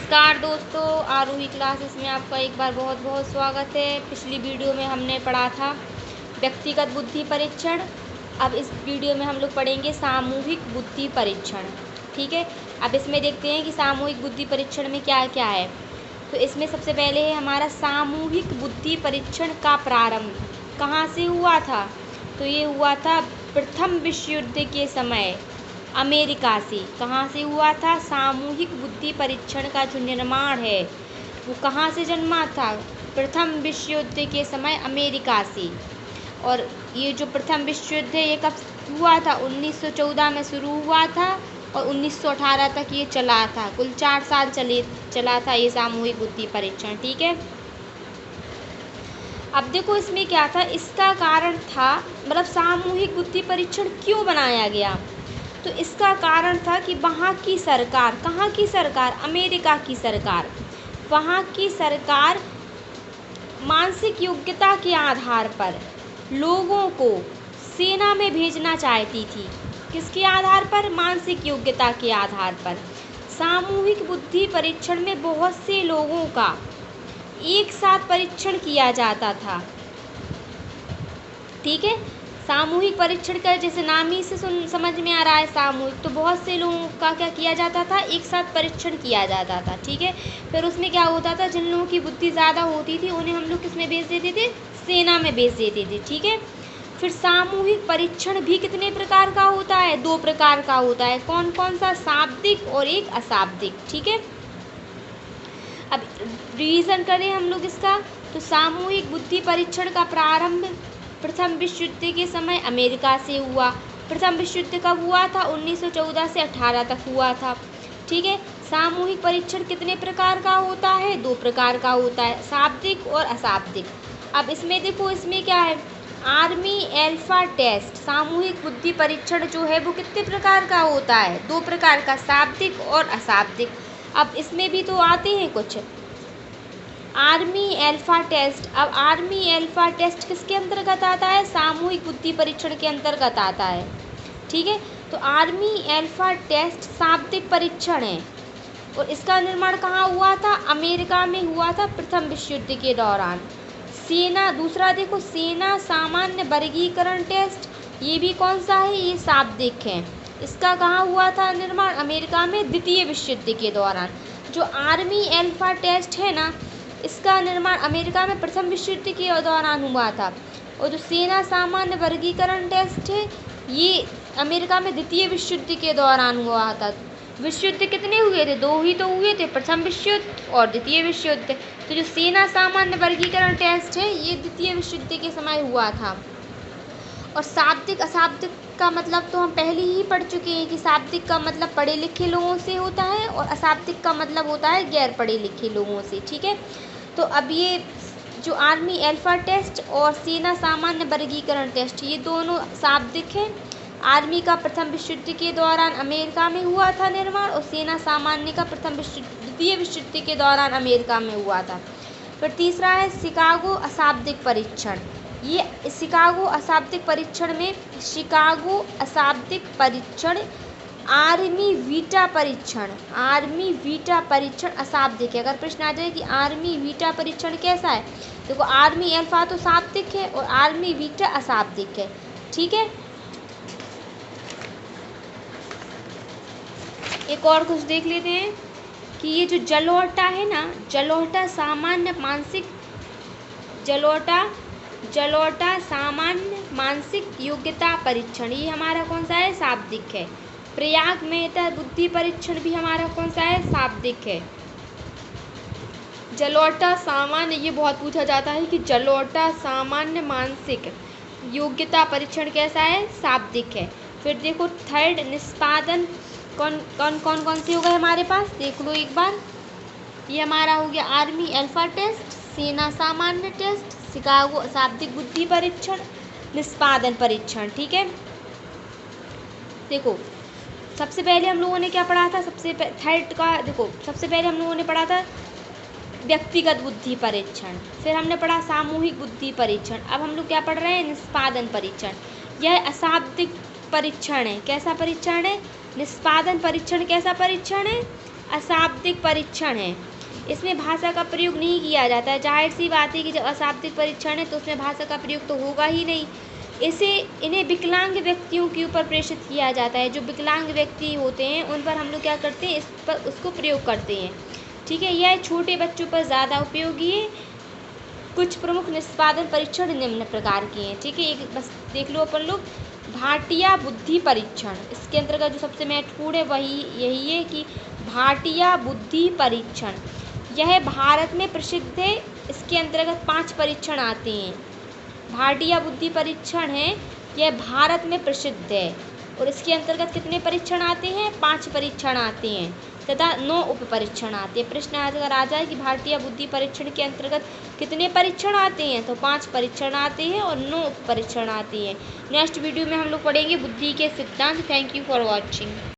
नमस्कार दोस्तों, आरोही क्लासेस में आपका एक बार बहुत बहुत स्वागत है। पिछली वीडियो में हमने पढ़ा था व्यक्तिगत बुद्धि परीक्षण। अब इस वीडियो में हम लोग पढ़ेंगे सामूहिक बुद्धि परीक्षण। ठीक है, अब इसमें देखते हैं कि सामूहिक बुद्धि परीक्षण में क्या क्या है। तो इसमें सबसे पहले है हमारा सामूहिक बुद्धि परीक्षण का प्रारंभ कहाँ से हुआ था। तो ये हुआ था प्रथम विश्व युद्ध के समय अमेरिका से। कहाँ से हुआ था? सामूहिक बुद्धि परीक्षण का जो निर्माण है वो कहाँ से जन्मा था? प्रथम विश्व युद्ध के समय अमेरिका से। और ये जो प्रथम विश्व युद्ध है ये कब हुआ था? 1914 में शुरू हुआ था और 1918 तक ये चला था। कुल 4 साल चला था ये सामूहिक बुद्धि परीक्षण। ठीक है, अब देखो इसमें क्या था, इसका कारण था मतलब सामूहिक बुद्धि परीक्षण क्यों बनाया गया। तो इसका कारण था कि वहाँ की सरकार, कहाँ की सरकार? अमेरिका की सरकार। वहाँ की सरकार मानसिक योग्यता के आधार पर लोगों को सेना में भेजना चाहती थी। किसके आधार पर? मानसिक योग्यता के आधार पर। सामूहिक बुद्धि परीक्षण में बहुत से लोगों का एक साथ परीक्षण किया जाता था। ठीक है, सामूहिक परीक्षण का जैसे नाम ही से समझ में आ रहा है सामूहिक, तो बहुत से लोगों का क्या किया जाता था? एक साथ परीक्षण किया जाता था। ठीक है, फिर उसमें क्या होता था, जिन लोगों की बुद्धि ज़्यादा होती थी उन्हें हम लोग किस में भेज देते थे? सेना में भेज देते थे। ठीक है, फिर सामूहिक परीक्षण भी कितने प्रकार का होता है? 2 प्रकार का होता है। कौन कौन सा? शाब्दिक और एक अशाब्दिक। ठीक है, अब रिवीजन करें हम लोग इसका। तो सामूहिक बुद्धि परीक्षण का प्रारंभ प्रथम विश्व युद्ध के समय अमेरिका से हुआ। प्रथम विश्व युद्ध कब हुआ था? 1914 से 18 तक हुआ था। ठीक है, सामूहिक परीक्षण कितने प्रकार का होता है? 2 प्रकार का होता है, शाब्दिक और अशाब्दिक। अब इसमें देखो, इसमें क्या है, आर्मी एल्फा टेस्ट। सामूहिक बुद्धि परीक्षण जो है वो कितने प्रकार का होता है? 2 प्रकार का, शाब्दिक और अशाब्दिक। अब इसमें भी तो आते हैं कुछ। Army alpha test. अब आर्मी एल्फा टेस्ट किसके अंतर्गत आता है? सामूहिक बुद्धि परीक्षण के अंतर्गत आता है। ठीक है, तो आर्मी एल्फा टेस्ट शाब्दिक परीक्षण है और इसका निर्माण कहाँ हुआ था? अमेरिका में हुआ था प्रथम विश्व युद्ध के दौरान। सेना, दूसरा देखो, सेना सामान्य वर्गीकरण टेस्ट, ये भी कौन सा है? ये शाब्दिक है। इसका कहाँ हुआ था निर्माण? अमेरिका में द्वितीय विश्व युद्ध के दौरान। जो आर्मी एल्फा टेस्ट है ना, इसका निर्माण अमेरिका में प्रथम विश्व युद्ध के दौरान हुआ था। और जो सेना सामान्य वर्गीकरण टेस्ट है ये अमेरिका में द्वितीय विश्व युद्ध के दौरान हुआ था। विश्व युद्ध कितने हुए थे? 2 ही तो हुए थे, प्रथम विश्व युद्ध और द्वितीय विश्व युद्ध। तो जो सेना सामान्य वर्गीकरण टेस्ट है ये द्वितीय विश्व युद्ध के समय हुआ था। और शाब्दिक अशाब्दिक का मतलब तो हम पहले ही पढ़ चुके हैं कि शाब्दिक का मतलब पढ़े लिखे लोगों से होता है और अशाब्दिक का मतलब होता है गैर पढ़े लिखे लोगों से। ठीक है, तो अब ये जो आर्मी एल्फा टेस्ट और सेना सामान्य वर्गीकरण टेस्ट ये दोनों शाब्दिक हैं। आर्मी का प्रथम विश्व युद्ध के दौरान अमेरिका में हुआ था निर्माण और सेना सामान्य का द्वितीय विश्व युद्ध के दौरान अमेरिका में हुआ था। फिर तीसरा है शिकागो अशाब्दिक परीक्षण। ये शिकागो अशाब्दिक परीक्षण में शिकागो अशाब्दिक परीक्षण आर्मी वीटा परीक्षण, आर्मी वीटा परीक्षण अशाब्दिक है। अगर प्रश्न आ जाए कि आर्मी वीटा परीक्षण कैसा है, देखो आर्मी एल्फा तो शाब्दिक है और आर्मी वीटा अशाब्दिक है। ठीक है, एक और कुछ देख लेते हैं कि ये जो जलोटा है ना, जलोटा सामान्य मानसिक योग्यता परीक्षण, ये हमारा कौन सा है? शाब्दिक है। प्रयाग मेहता बुद्धि परीक्षण भी हमारा कौन सा है? शाब्दिक है। जलोटा सामान्य, ये बहुत पूछा जाता है कि जलोटा सामान्य मानसिक योग्यता परीक्षण कैसा है? शाब्दिक है। फिर देखो थर्ड निष्पादन कौन से हो गए हमारे पास, देख लो एक बार। ये हमारा हो गया आर्मी एल्फा टेस्ट, सेना सामान्य टेस्ट, शिकागो अशाब्दिक बुद्धि परीक्षण, निष्पादन परीक्षण। ठीक है, देखो सबसे पहले हम लोगों ने क्या पढ़ा था? थर्ड का देखो, सबसे पहले हम लोगों ने पढ़ा था व्यक्तिगत बुद्धि परीक्षण, फिर हमने पढ़ा सामूहिक बुद्धि परीक्षण। अब हम लोग क्या पढ़ रहे हैं? निष्पादन परीक्षण। यह अशाब्दिक परीक्षण है। कैसा परीक्षण है? निष्पादन परीक्षण कैसा परीक्षण है? अशाब्दिक परीक्षण है। इसमें भाषा का प्रयोग नहीं किया जाता है। जाहिर सी बात है कि जब अशाब्दिक परीक्षण है तो उसमें भाषा का प्रयोग तो होगा ही नहीं। इन्हें विकलांग व्यक्तियों के ऊपर प्रेषित किया जाता है। जो विकलांग व्यक्ति होते हैं उन पर हम लोग क्या करते हैं, इस पर उसको प्रयोग करते हैं। ठीक है, यह छोटे बच्चों पर ज़्यादा उपयोगी है। कुछ प्रमुख निष्पादन परीक्षण निम्न प्रकार के हैं। ठीक है, एक बस देख लो अपन लोग। भाटिया बुद्धि परीक्षण, इसके अंतर्गत जो सबसे महत्वपूर्ण है वही यही है कि भाटिया बुद्धि परीक्षण, यह भारत में प्रसिद्ध है। इसके अंतर्गत 5 परीक्षण आते हैं। भाटिया बुद्धि परीक्षण है, यह भारत में प्रसिद्ध है और इसके अंतर्गत कितने परीक्षण आते हैं, 5 परीक्षण आते हैं तथा 9 उप परीक्षण आते हैं। प्रश्न अगर आ जाए कि भाटिया बुद्धि परीक्षण के अंतर्गत कितने परीक्षण आते हैं, तो 5 परीक्षण आते हैं और 9 उप परीक्षण आते हैं। नेक्स्ट वीडियो में हम लोग पढ़ेंगे बुद्धि के सिद्धांत। Thank you for watching.